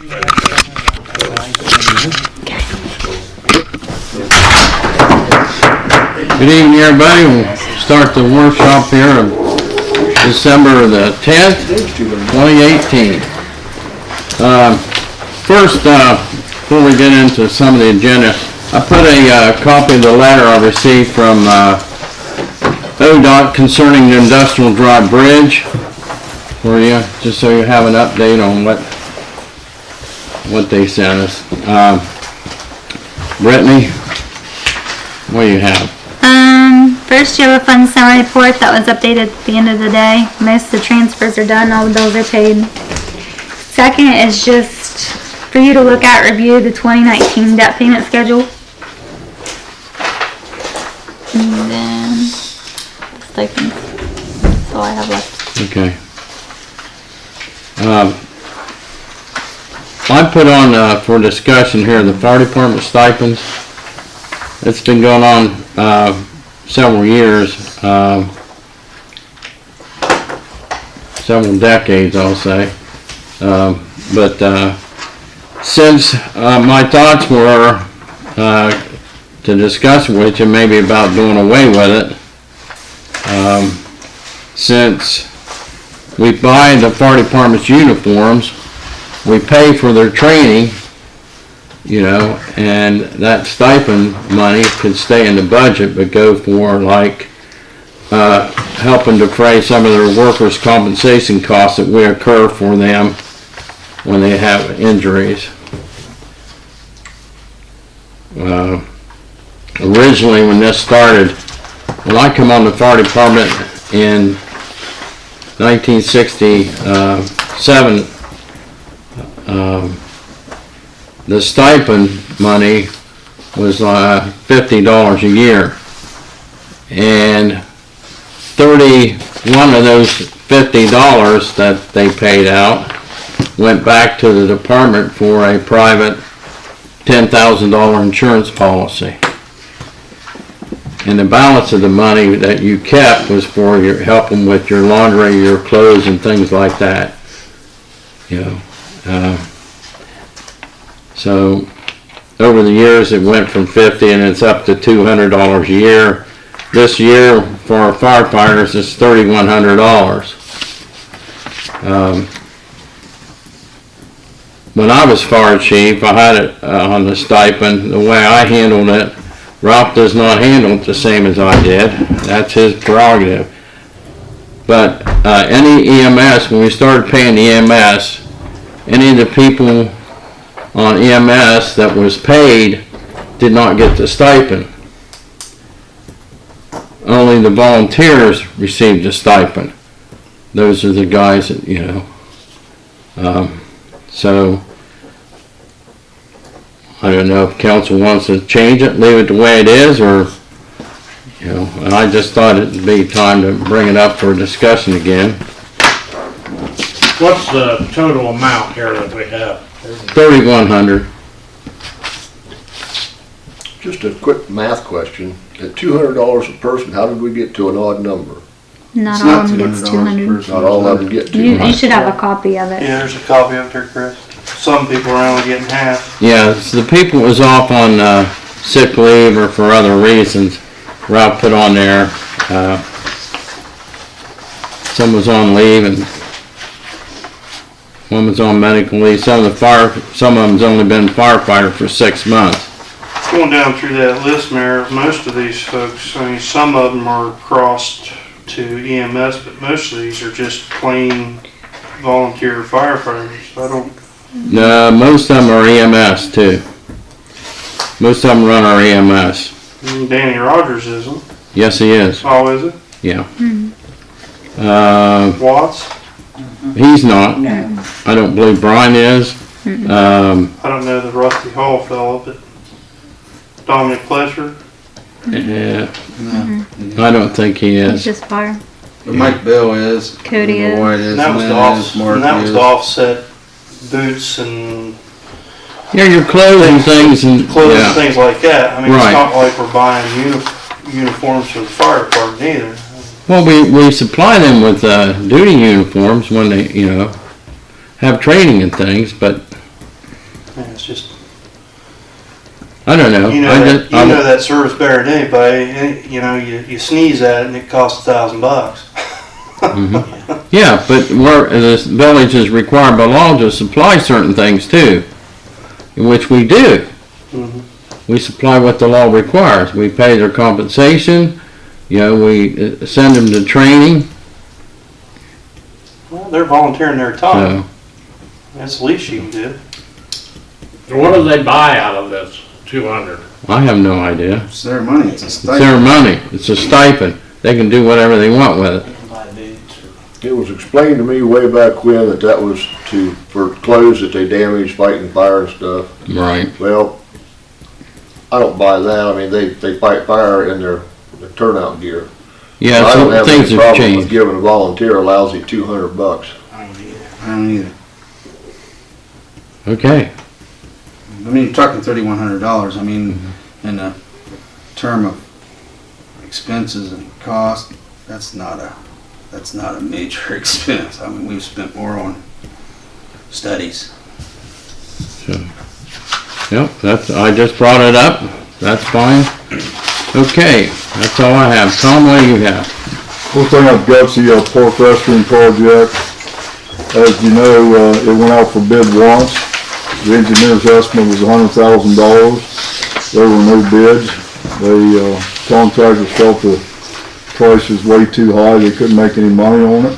Good evening, everybody. We'll start the workshop here on December the 10th, 2018. First, before we get into some of the agenda, I put a copy of the letter I received from ODOT concerning the Industrial Drive Bridge for you, just so you have an update on what they sent us. Brittany, what do you have? First, you have a fund summary report that was updated at the end of the day. Most of the transfers are done, all the bills are paid. Second is just for you to look at, review the 2019 debt payment schedule. And then stipends. That's all I have left. Okay. I put on for discussion here the fire department stipends. It's been going on several years, several decades, I'll say. But since my thoughts were to discuss with you maybe about doing away with it, since we buy the fire department's uniforms, we pay for their training, you know, and that stipend money could stay in the budget but go for like helping defray some of their workers' compensation costs that we incur for them when they have injuries. Originally, when this started, when I come on the fire department in 1967, the stipend money was $50 a year, and 31 of those $50 that they paid out went back to the department for a private $10,000 insurance policy. And the balance of the money that you kept was for your helping with your laundry, your clothes, and things like that. You know, so over the years it went from $50 and it's up to $200 a year. This year for our firefighters it's $3,100. When I was fire chief, I had it on the stipend. The way I handled it, Ralph does not handle it the same as I did. That's his prerogative. But any EMS, when we started paying EMS, any of the people on EMS that was paid did not get the stipend. Only the volunteers received the stipend. Those are the guys that, you know. So I don't know if council wants to change it, leave it the way it is, or, you know, and I just thought it'd be time to bring it up for discussion again. What's the total amount here that we have? $3,100. Just a quick math question. At $200 a person, how did we get to an odd number? Not all of them gets 200. Not all of them get You 200. should have a copy of it. Yeah, there's a copy up there, Chris. Some people are only getting half. Yeah, so the people was off on sick leave or for other reasons, Ralph put on there, some was on leave and one was on medical leave. Some of them's only been firefighter for 6 months. Going down through that list, Mayor, most of these folks, I mean, some of them are crossed to EMS, but most of these are just plain volunteer firefighters. I don't. No, most of them are EMS too. Most of them run our EMS. Danny Rogers isn't. Yes, he is. Oh, is it? Yeah. Watts? He's not. No. I don't believe Brian is. I don't know the Rusty Hall fellow, but Dominic Fletcher? Yeah. I don't think he It's is. just fire. But Mike Bill is. Cody is. White is. And that was Mark that was is. the offset boots and Yeah, your clothing things and clothes yeah. and things like that. I mean, Right. it's not like we're buying uniforms for the fire department either. Well, we supply them with duty uniforms when they, you know, have training and things, but Yeah, it's just, I don't know. you know, I that, just, you know that service better than anybody, and, you know, you sneeze at it and it costs $1,000. yeah, but this village is required by law to supply certain things too, which we do. Mhm. We supply what the law requires. We pay their compensation, you know, we send them to training, Well, they're volunteering their time. so. That's the least you can do. So what do they buy out of this 200? I have no idea. It's their money, it's a It's stipend. their money. It's a stipend. They can do whatever they want with it. It was explained to me way back when that was for clothes that they damaged fighting fire and stuff. Right. Well, I don't buy that. I mean, they fight fire in their turnout gear. Yeah, I don't so have things any have problem with changed. giving a volunteer a lousy $200. I don't either. Okay. I mean, you're talking $3,100, I mean, in a term of expenses and cost, that's not a major expense. I mean, we've spent more on studies. Yep, I just brought it up. That's fine. Okay, that's all I have. Tom, what do you have? First thing I've got's the park restroom project. As you know, it went out for bid once. The engineer's estimate was $100,000. There were no bids. The contractors felt the price was way too high. They couldn't make any money on it.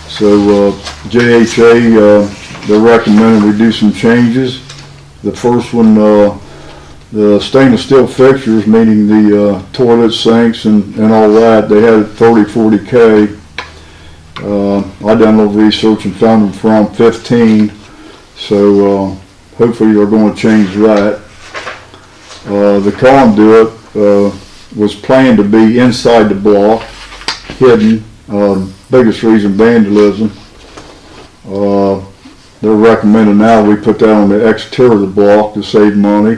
So JHA, they're recommending we do some changes. The first one, the stainless steel fixtures, meaning the toilet sinks and all that, they had 40K. I done a little research and found them from 15, so hopefully they're going to change that. The conduit was planned to be inside the block, hidden. Biggest reason, vandalism. They're recommending now we put that on the exterior of the block to save money.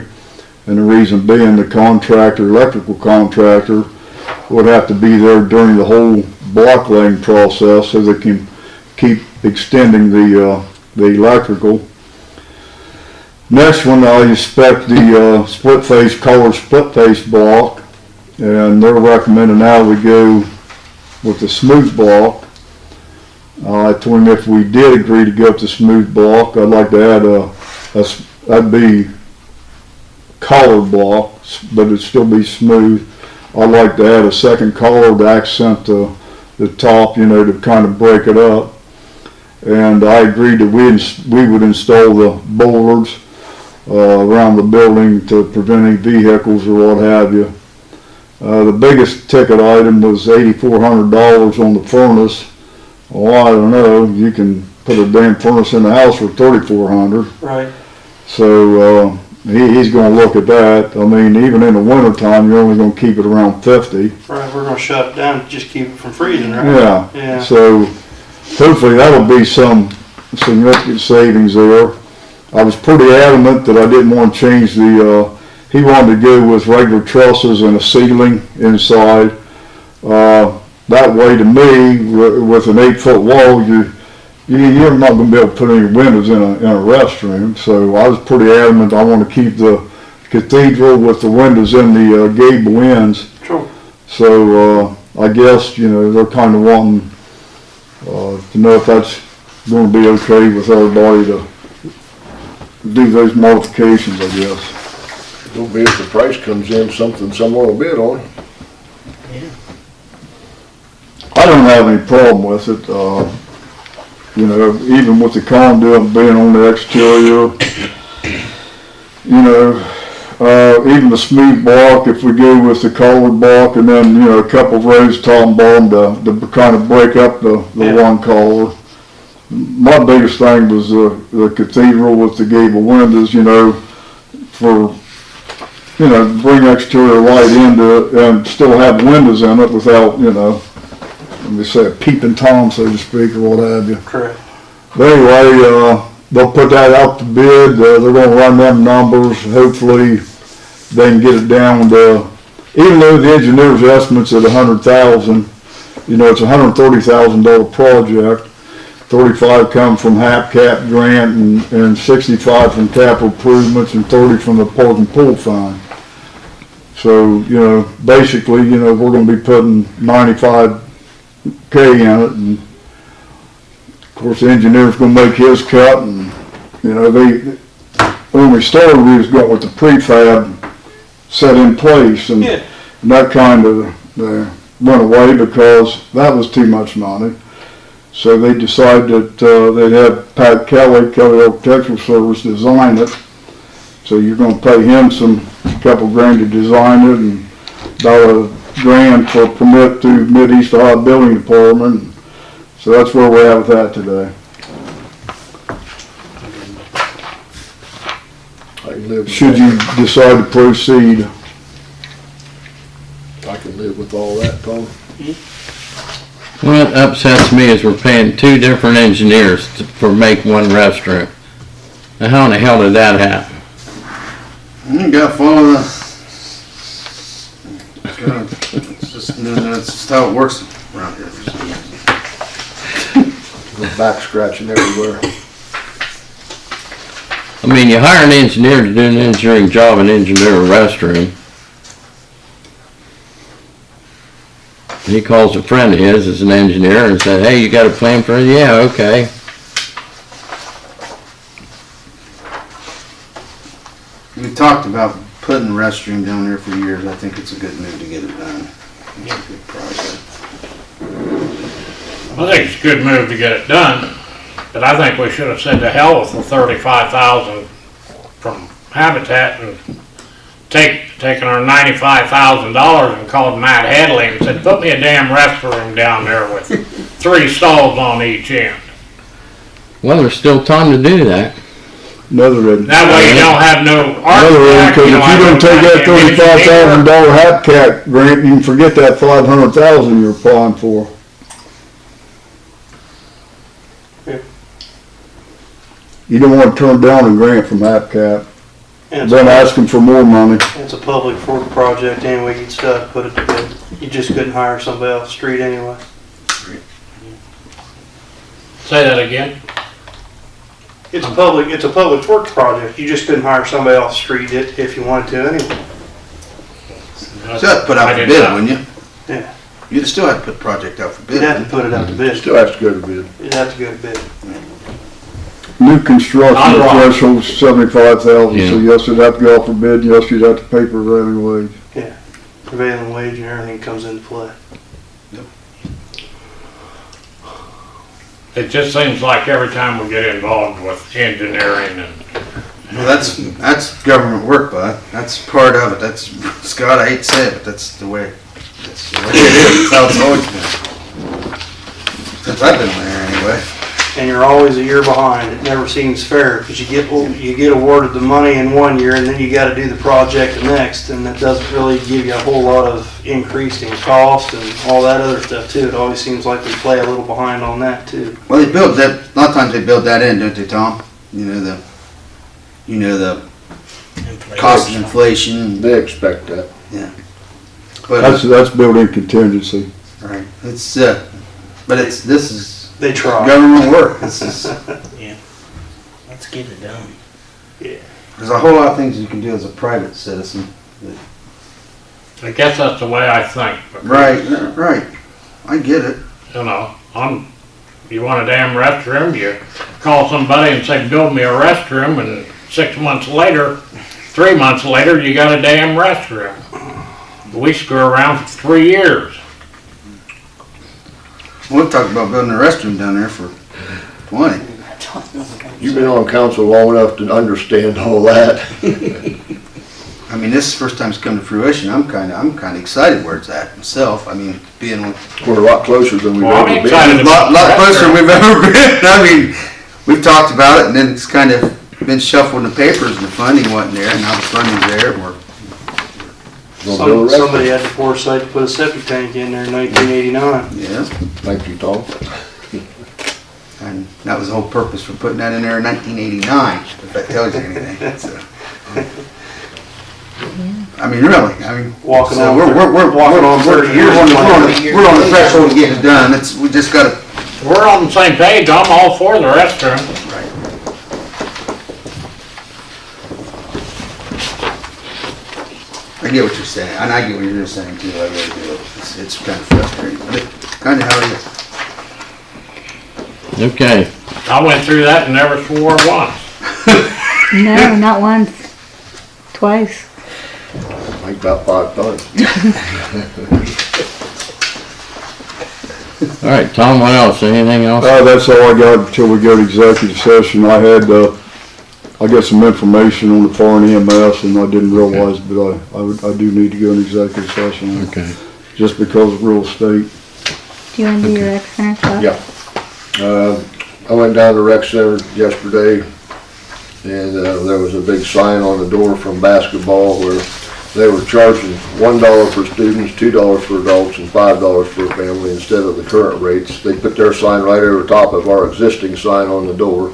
And the reason being, the contractor, electrical contractor, would have to be there during the whole block laying process so they can keep extending the electrical. Next one, I inspect the split face block, and they're recommending now we go with the smooth block. I told him if we did agree to go with the smooth block, I'd like to add that'd be collar block, but it'd still be smooth. I'd like to add a second collar to accent the top, you know, to kind of break it up. And I agreed that we would install the bollards around the building to prevent any vehicles or what have you. The biggest ticket item was $8,400 on the furnace. Well, I don't know, you can put a damn furnace in the house for $3,400. Right. So he's going to look at that. I mean, even in the wintertime, you're only going to keep it around 50. Right, we're gonna shut it down to just keep it from freezing, right? Yeah. Yeah. So hopefully that'll be some significant savings there. I was pretty adamant that I didn't want to change he wanted to go with regular trusses and a ceiling inside. That way, to me, with an 8-foot wall, you're not going to be able to put any windows in a restroom. So I was pretty adamant I want to keep the cathedral with the windows in the gable ends. Sure. So I guess, you know, they're kind of wanting to know if that's going to be okay with everybody to do those modifications, I guess. It'll be if the price comes in something someone will bid on. I don't have any problem with it. You know, even with the conduit being on the exterior, you know, even the smooth block, if we go with the colored block and then, you know, a couple of rows top and bottom to kind of break up the one color. My biggest thing was the cathedral with the gable windows, you know, for, you know, bring exterior light into it and still have windows in it without, you know, let me say a peeping Tom, so to speak, or what have you. Correct. But anyway, they'll put that out to bid. They're going to run them numbers. Hopefully, they can get it down to, even though the engineer's estimate's at $100,000, you know, it's a $130,000 project. 35 come from HAPCAP grant and 65 from capital improvements and 30 from the park and pool fund. So, basically, we're gonna be putting 95K in it, and of course the engineer's gonna make his cut, and, when we started, we was going with the prefab set in place, and that kind of went away because that was too much money. So they decided that they'd have Pat Kelly Architectural Service, design it. So you're gonna pay him couple grand to design it, and about $1,000 for a permit to Mid-East Ohio Building Department. So that's where we're at with that today. I can live with Should you decide to proceed. I can live with all that, Tom. What upsets me is we're paying two different engineers for make one restroom. Now how in the hell did that happen? You gotta follow it's just how it works around here. Back scratching everywhere. I mean, you hire an engineer to do an engineering job and engineer a restroom. He calls a friend of his as an engineer and said, hey, you got a plan for it? Yeah, okay. We talked about putting a restroom down there for years. I think it's a good move to get it done. It's a good project. I think it's a good move to get it done, but I think we should have said to hell with the $35,000 from Habitat and taken our $95,000 and called Matt Headley and said, put me a damn restroom down there with 3 stalls on each end. Well, there's still time to do that. Another reason. That way you don't have no Another reason, architect. because if you don't take that $35,000 HAPCAT grant, you can forget that $500,000 you're applying for. Yeah. You don't want to turn down a grant from HAPCAT, And then asking for more money. it's a public work project anyway, you'd still have to put it to bid. You just couldn't hire somebody off the street anyway. Say that again. It's a public works project, you just couldn't hire somebody off the street if you wanted to anyway. Still have to put out for bid, wouldn't you? Yeah. You'd still have to put the project out for bid. You'd have to put it out to bid. Still has to go to bid. You'd have to go to bid. New construction I'm wrong. threshold $75,000, so Yeah. yes, it'd have to go out for bid, yes, you'd have to pay prevailing wage. Prevailing wage and everything comes into play. It just seems like every time we get involved with engineering and Well, that's government work, bud. That's part of it. That's, Scott, I hate to say it, but that's the way it is. That's how it's always been. Since I've been there anyway. And you're always a year behind. It never seems fair because you get awarded the money in one year and then you got to do the project the next, and that doesn't really give you a whole lot of increase in cost and all that other stuff too. It always seems like we play a little behind on that too. Well, they build that, a lot of times they build that in, don't they, Tom? You know the cost of inflation. They expect that. But, That's built-in contingency. right, it's, but this is They try. government work. This is, Let's get it done. there's a whole lot of things you can do as a private citizen. I guess that's the way I think. Right. I get it. You know, you want a damn restroom, you call somebody and say, build me a restroom, and 3 months later, you got a damn restroom. We screw around for 3 years. We'll talk about building a restroom down there for 20. You've been on council long enough to understand all that. I mean, this is the first time it's come to fruition. I'm kind of excited where it's at myself. I mean, being We're a lot closer than we've Well, I'm ever been. excited. a lot closer than we've ever been. I mean, we've talked about it, and then it's kind of been shuffled in the papers, and the funding wasn't there, and now the funding's there, and we're Gonna build a restroom. Somebody had the foresight to put a septic tank in there in 1989. yeah. Thank you, Tom. And that was the whole purpose for putting that in there in 1989, if that tells you anything. So. I mean, really. I mean, Walking so on we're 30 years. we're on the threshold of getting it done. We just got to we're on the same page, I'm all for the restroom. I get what you're saying, and I get what you're saying too, I really do. It's kind of frustrating, but kind of how it is. Okay, I went through that and never swore once. No, not once. Twice. Like about 5 times. all right, Tom, what else? Anything else? That's all I got until we go to executive session. I got some information on the foreign EMS and I didn't realize, but I do need to go in executive session. Okay. Just because of real estate. Do you want to do your rec center stuff? Yeah. I went down to the rec center yesterday and there was a big sign on the door from basketball where they were charging $1 for students, $2 for adults, and $5 for a family instead of the current rates. They put their sign right over top of our existing sign on the door.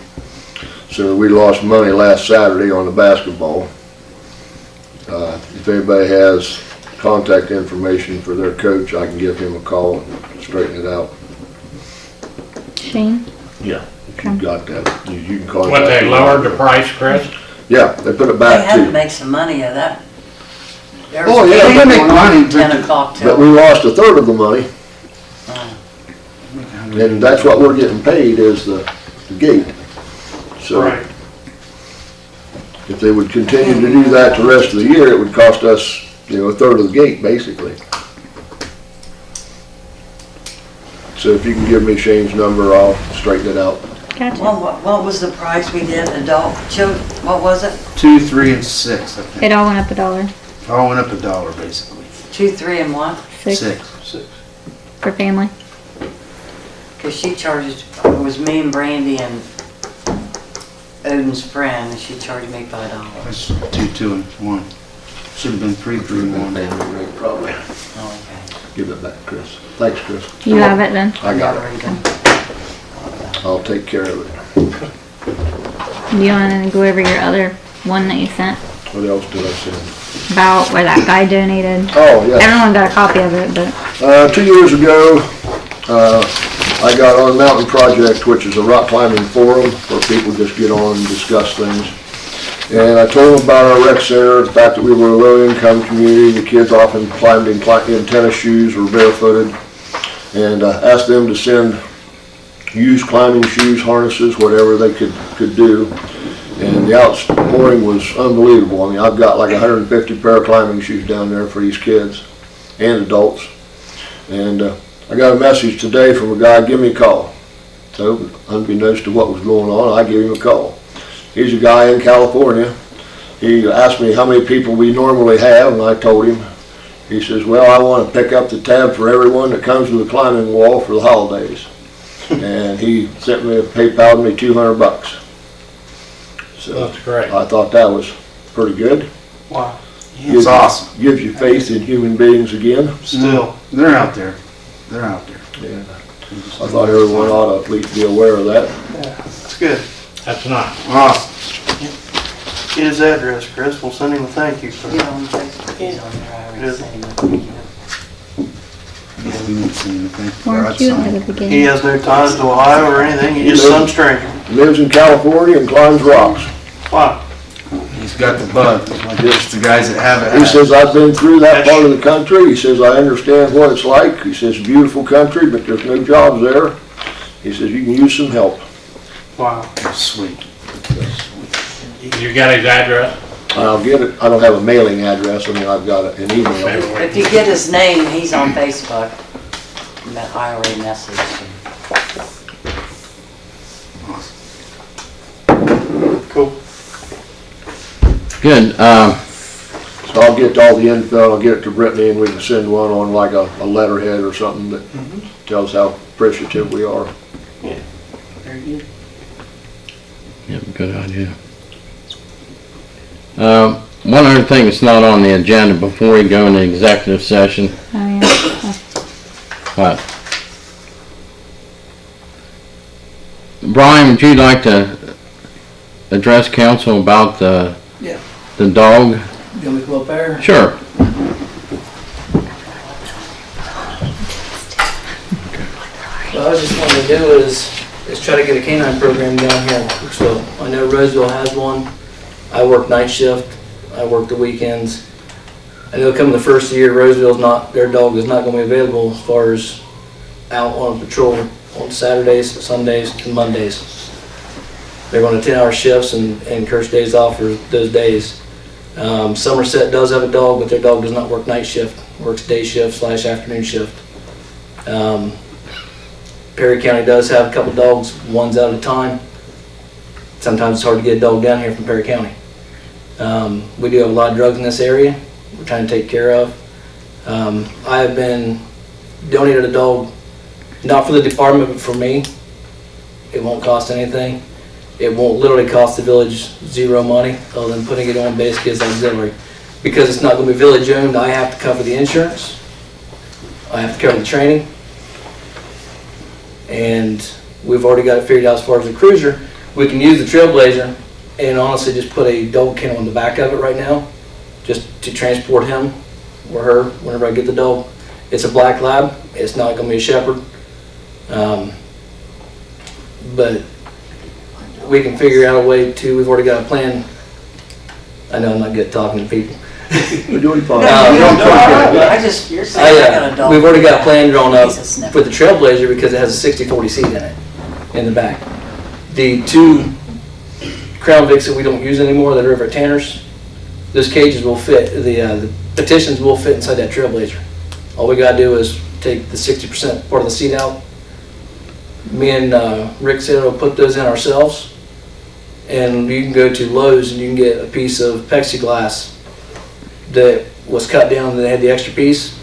So we lost money last Saturday on the basketball. If anybody has contact information for their coach, I can give him a call and straighten it out. Shane? Yeah. If you've got that, you can contact. What, they him. lowered the price, Chris? Yeah, they put it They back had to to, make some money of that. There Oh, was yeah, people they make going money, on but 10 the- o'clock but we till. lost a third of the money. And that's what we're getting paid is the gate. So Right. if they would continue to do that the rest of the year, it would cost us, a third of the gate, basically. So if you can give me Shane's number, I'll straighten it out. Gotcha. Well, what was the price we did, adult, children, what was it? 2, 3, and 6, I think. It all went up $1. All went up $1 basically. 2, 3, and what? 6 6. for family. Cause she charges, it was me and Brandy and Odin's friend, and she charged me $5. It's 2, 2, and 1. Should have been 3, 3, and 1. Probably. Oh, okay. Give it back, Chris. Thanks, Chris. You have it then? I got Never it. even- I'll take care of it. Do you want to go over your other one that you sent What else did I send? about where that guy donated? Oh, yeah. Everyone got a copy of it, but 2 years ago, I got on Mountain Project, which is a rock climbing forum where people just get on and discuss things. And I told them about our rec center, the fact that we were a low-income community, the kids often climbed in tennis shoes or barefooted, and asked them to send used climbing shoes, harnesses, whatever they could do. And the outpouring was unbelievable. I mean, I've got like 150 pair of climbing shoes down there for these kids and adults. And I got a message today from a guy, give me a call. So, unbeknownst to what was going on, I gave him a call. He's a guy in California. He asked me how many people we normally have, and I told him. He says, well, I want to pick up the tab for everyone that comes to the climbing wall for the holidays. And he sent me, PayPal'd me $200. So That's great. I thought that was pretty good. Wow. It's awesome. Gives you faith in human beings again. Still. They're out there. They're out there. And I thought everyone ought to at least be aware of that. That's good. That's nice. Awesome. Get his address, Chris. We'll send him a thank you for You know, that. on Facebook, he's on there, I already Is sent him. Yeah, we didn't see anything. weren't you at the He beginning? has no ties to Ohio or anything. He's just some stranger. Lives in California and climbs rocks. Wow. He's got the bug. It's the guys that have it. He says, I've been through that part of the country. He says, I understand what it's like. He says, beautiful country, but there's no jobs there. He says, you can use some help. Wow. Sweet. You got his address? I'll get it. I don't have a mailing address. I mean, I've got an email. If you get his name, he's on Facebook. I already messaged him. Cool. Good, So I'll get all the info, I'll get it to Brittany, and we can send one on like a letterhead or something that tells how appreciative we are. Very good. yeah, good idea. One other thing that's not on the agenda before we go into executive session, Oh, yeah. what? Brian, would you like to address council about the dog? You want me to go up there? Sure. Well, I just wanted to do is try to get a canine program down here in Crooksville. I know Roseville has one. I work night shift. I work the weekends. I know coming the first year, Roseville's not, their dog is not gonna be available as far as out on patrol on Saturdays, Sundays, and Mondays. They're going to 10-hour shifts and encourage days off for those days. Somerset does have a dog, but their dog does not work night shift, works day shift / afternoon shift. Perry County does have a couple dogs, one's out at a time. Sometimes it's hard to get a dog down here from Perry County. We do have a lot of drugs in this area we're trying to take care of. I have been donated a dog, not for the department, but for me. It won't cost anything. It won't literally cost the village zero money, other than putting it on basically as auxiliary. Because it's not going to be village owned, I have to cover the insurance. I have to cover the training. And we've already got it figured out as far as the cruiser. We can use the Trailblazer and honestly just put a dog kennel on the back of it right now, just to transport him or her whenever I get the dog. It's a black lab. It's not going to be a shepherd. But we can figure out a way to, we've already got a plan. I know I'm not good at talking to people. We're doing fine. I just, you're saying I got a dog. We've already got a plan drawn up He's a sniffer. for the Trailblazer because it has a 60/40 seat in it, in the back. The two Crown Vics that we don't use anymore that are over at Tanner's, those cages will fit, the petitions will fit inside that Trailblazer. All we gotta do is take the 60% part of the seat out. Me and Rick said we'll put those in ourselves. And you can go to Lowe's and you can get a piece of plexiglass that was cut down and they had the extra piece.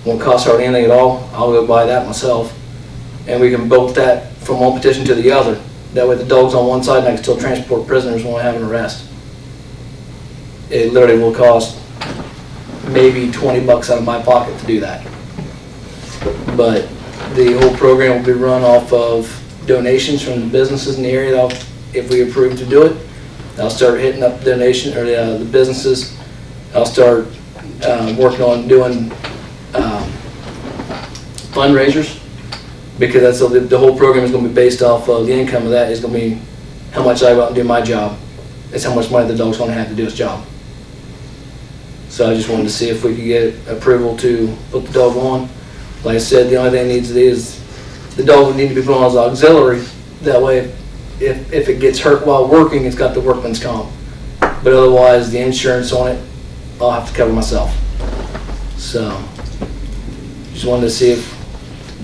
Won't cost hardly anything at all. I'll go buy that myself. And we can bolt that from one petition to the other. That way the dog's on one side and I can still transport prisoners when I have an arrest. It literally will cost maybe 20 bucks out of my pocket to do that. But the whole program will be run off of donations from the businesses in the area. If we approve to do it, I'll start hitting up donation or the businesses. I'll start working on doing fundraisers, because that's the whole program is going to be based off of the income of that is going to be how much I go out and do my job. It's how much money the dog's going to have to do its job. So I just wanted to see if we could get approval to put the dog on. Like I said, the only thing it needs to do is the dog would need to be put on as auxiliary. That way, if it gets hurt while working, it's got the workman's comp. But otherwise, the insurance on it, I'll have to cover myself. So, just wanted to see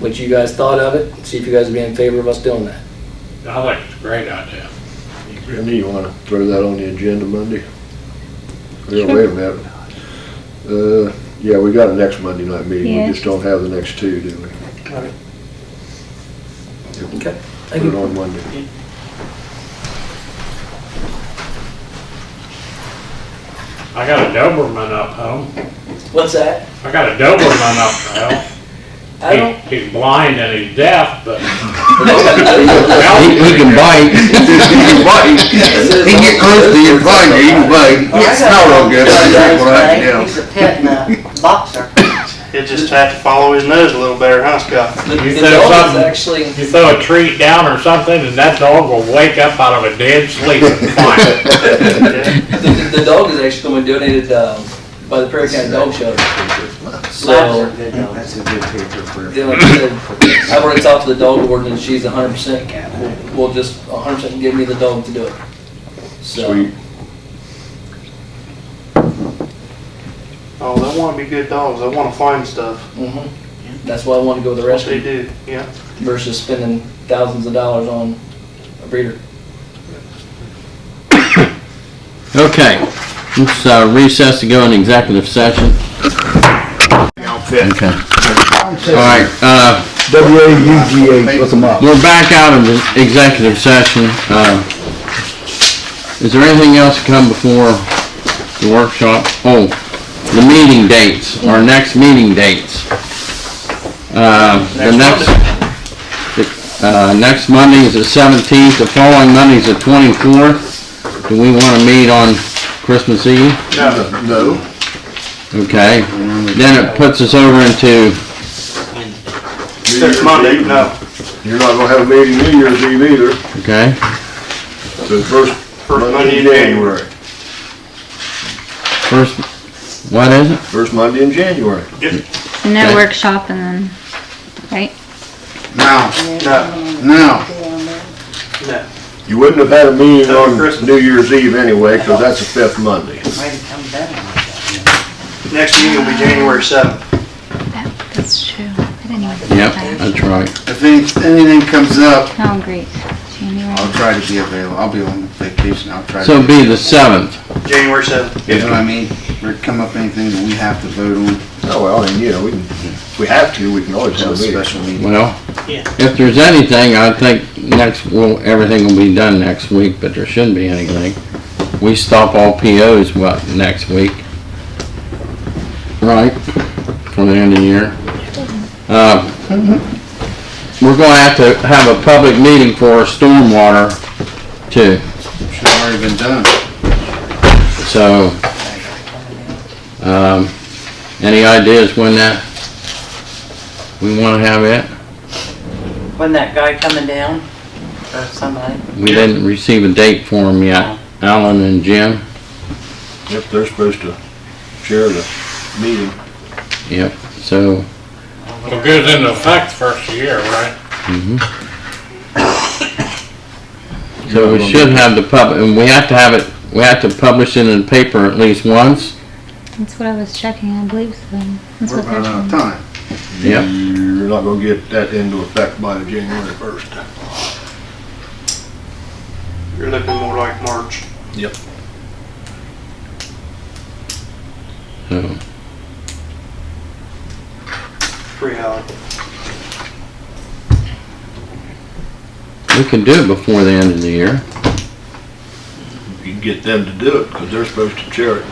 what you guys thought of it, see if you guys would be in favor of us doing that. I think it's a great idea. Randy, you wanna throw that on the agenda Monday? Yeah, wait a minute. Yeah, we got a next Monday night meeting, Yeah. we just don't have the next two, do we? Right. Yep. Okay, Put thank it you. on Monday. I got a Doberman up home. What's that? I got a Doberman up home. I don't. He's blind and he's deaf, but He can bite. He can get close to you and find you, he can bite. It's not real good. He's a pet and a boxer. He'll just have to follow his nose a little better, huh, Scott? The You the said dog is something. actually, you throw a treat down or something and that dog will wake up out of a dead sleep and find it. the dog is actually going to be donated by the Perry County Dog Shelter. So, That's a good picture for. then like I said, I've already talked to the dog warden and she's 100%, will just 100% give me the dog to do it. So, Sweet. Oh, they wanna be good dogs, they wanna find stuff. that's why I wanted to go with the That's what they rescue do, yeah. versus spending thousands of dollars on a breeder. Okay, let's recess to go in executive session. Okay. All right, WAUGA, look them up. we're back out of the executive session. Is there anything else to come before the workshop? Oh, the meeting dates, our next meeting dates. The next Monday is the 17th, the following Monday is the 24th. Do we want to meet on Christmas Eve? No. Okay, then it puts us over into Next Monday, no. You're not gonna have a meeting New Year's Eve either, Okay? the first Monday in January. First, what is it? First Monday in January. And no Okay. workshop and then, right? Now, No, now, no. You wouldn't have had a meeting Till on Christmas. New Year's Eve anyway, because that's the fifth Monday. Way to come down like that. Next meeting will be January 7th. That's true. I didn't even think Yep, that. that's right. if anything comes up, Oh, great. January. I'll try to be available. I'll be on vacation. I'll try to. So it'll be the 7th. January 7th. You know what I mean? Or come up anything that we have to vote on, Oh, well, and you know, if we have to, we can always have have a a meeting. special meeting. Well, Yeah. if there's anything, I think everything will be done next week, but there shouldn't be anything. We stop all POs, what, next week? Right, for the end of the year. We're gonna have a public meeting for our stormwater too. Should have already been done. So, any ideas when we wanna have it? When that guy coming down, or somebody? We didn't receive a date for him yet, Alan and Jim. Yep, they're supposed to share the meeting. Yep, so, It goes into effect first of the year, right? so we should have the and we have to have it, we have to publish it in the paper at least once. That's what I was checking, I believe so. That's We're what they're running out of saying. time. Yep. You're not gonna get that into effect by January 1st. You're looking more like March. Yep. So, Reality. we can do it before the end of the year. You can get them to do it, because they're supposed to chair it.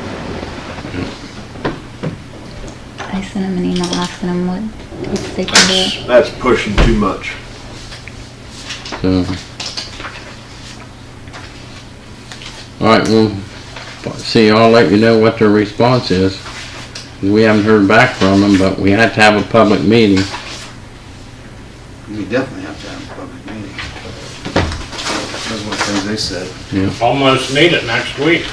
I sent them an email asking them what, if they can do it. That's pushing too much. So. Alright, well, see, I'll let you know what their response is. We haven't heard back from them, but we had to have a public meeting. We definitely have to have a public meeting. That's one of the things they said. Almost need it next week.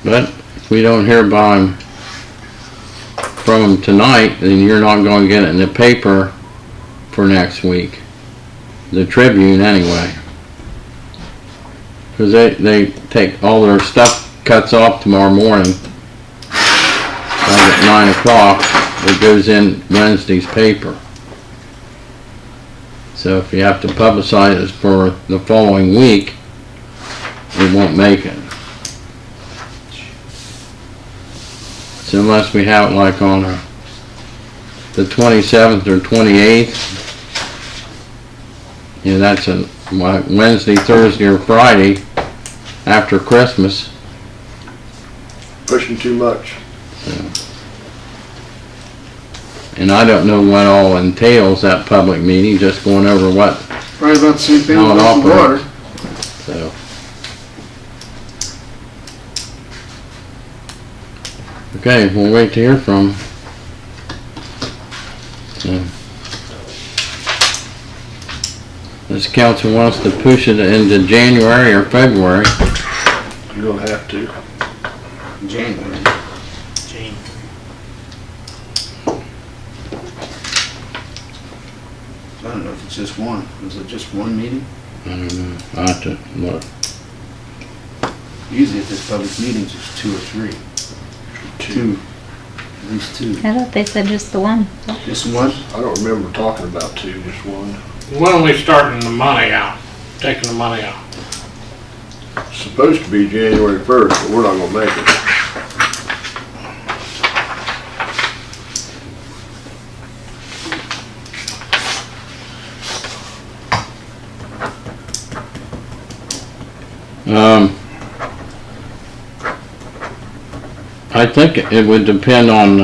But if we don't hear from them tonight, then you're not gonna get it in the paper for next week. The Tribune anyway. Cause they take all their stuff, cuts off tomorrow morning. Like at 9 o'clock, it goes in Wednesday's paper. So if you have to publicize it for the following week, it won't make it. So unless we have it like on the 27th or 28th, yeah, that's a Wednesday, Thursday, or Friday after Christmas. Pushing too much. And I don't know what all entails that public meeting, just going over what, Probably about the same thing how it with the water. operates. So. Okay, we'll wait to hear from 'em. So. This council wants to push it into January or February. You don't have to. January. I don't know if it's just one. Is it just one meeting? I don't know, I have to look. Usually if there's public meetings, it's 2 or 3. Two. At least 2. I thought they said just the one. Just one? I don't remember talking about two, just one. When are we starting the money out? Taking the money out? It's supposed to be January 1st, but we're not gonna make it. I think it would depend on,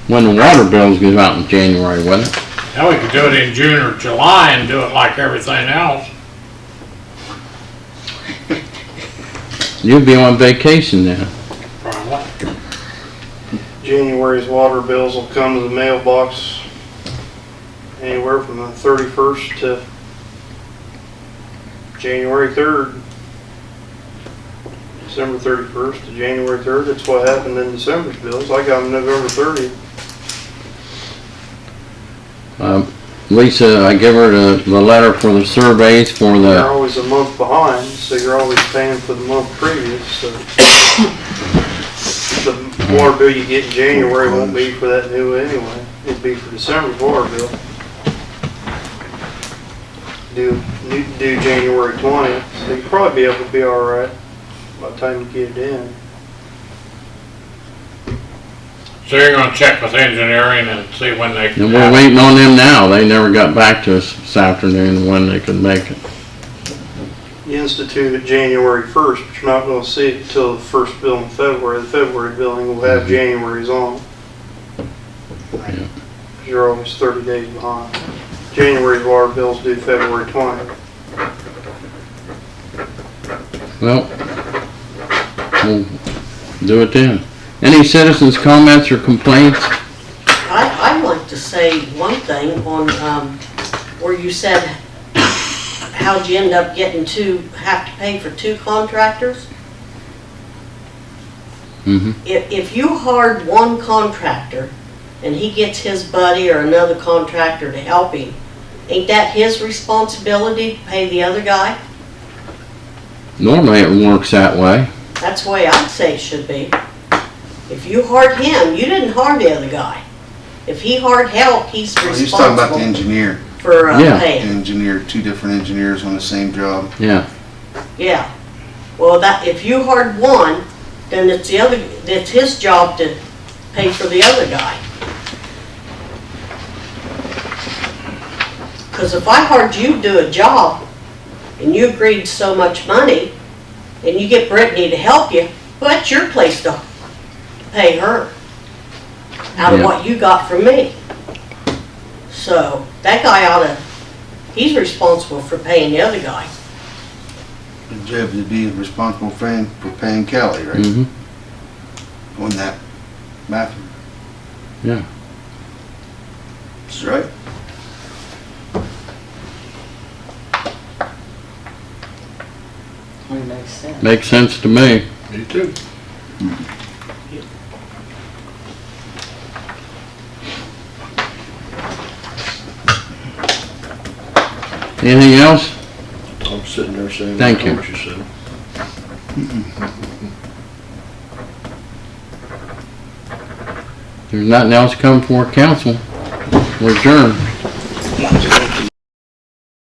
when the water bills go out in January, wouldn't it? Now we could do it in June or July and do it like everything else. You'd be on vacation then. Probably. January's water bills will come to the mailbox anywhere from the 31st to January 3rd. December 31st to January 3rd. That's what happened in December's bills. I got them November 30th. Lisa, I give her the letter for the surveys for You're the, always a month behind, so you're always paying for the month previous, so. The water bill you get in January won't be for that new anyway. It'd be for December's water bill. Due January 20th, so you'll probably be able to be alright by the time you get it in. So you're gonna check with engineering and see when they can and we're have it? waiting on them now. They never got back to us this afternoon when they could make it. You institute it January 1st, but you're not gonna see it until the first bill in February. The February billing will have January's on. Yeah. You're always 30 days behind. January's water bill's due February 20th. Well, we'll do it then. Any citizens' comments or complaints? I'd like to say one thing on, where you said, how'd you end up getting have to pay for two contractors? Mm-hmm. If you hard one contractor and he gets his buddy or another contractor to help him, ain't that his responsibility to pay the other guy? Normally it works that way. That's the way I'd say it should be. If you hard him, you didn't hard the other guy. If he hard help, he's Well, he's talking about the responsible engineer. for Yeah. paying. Engineer, two different engineers on the same job. Yeah. Yeah. Well, if you hard one, then it's his job to pay for the other guy. Because if I hard you to do a job and you agreed so much money and you get Brittany to help you, well, that's your place to pay her out of Yeah. what you got from me. So that guy he's responsible for paying the other guy. The job would be responsible for paying Kelly, right? Mm-hmm. On that bathroom. Yeah. That's right. It makes sense. Makes sense to me. Me too. Anything else? I'm sitting there saying. Thank you. What you said. There's nothing else coming for council. We're adjourned.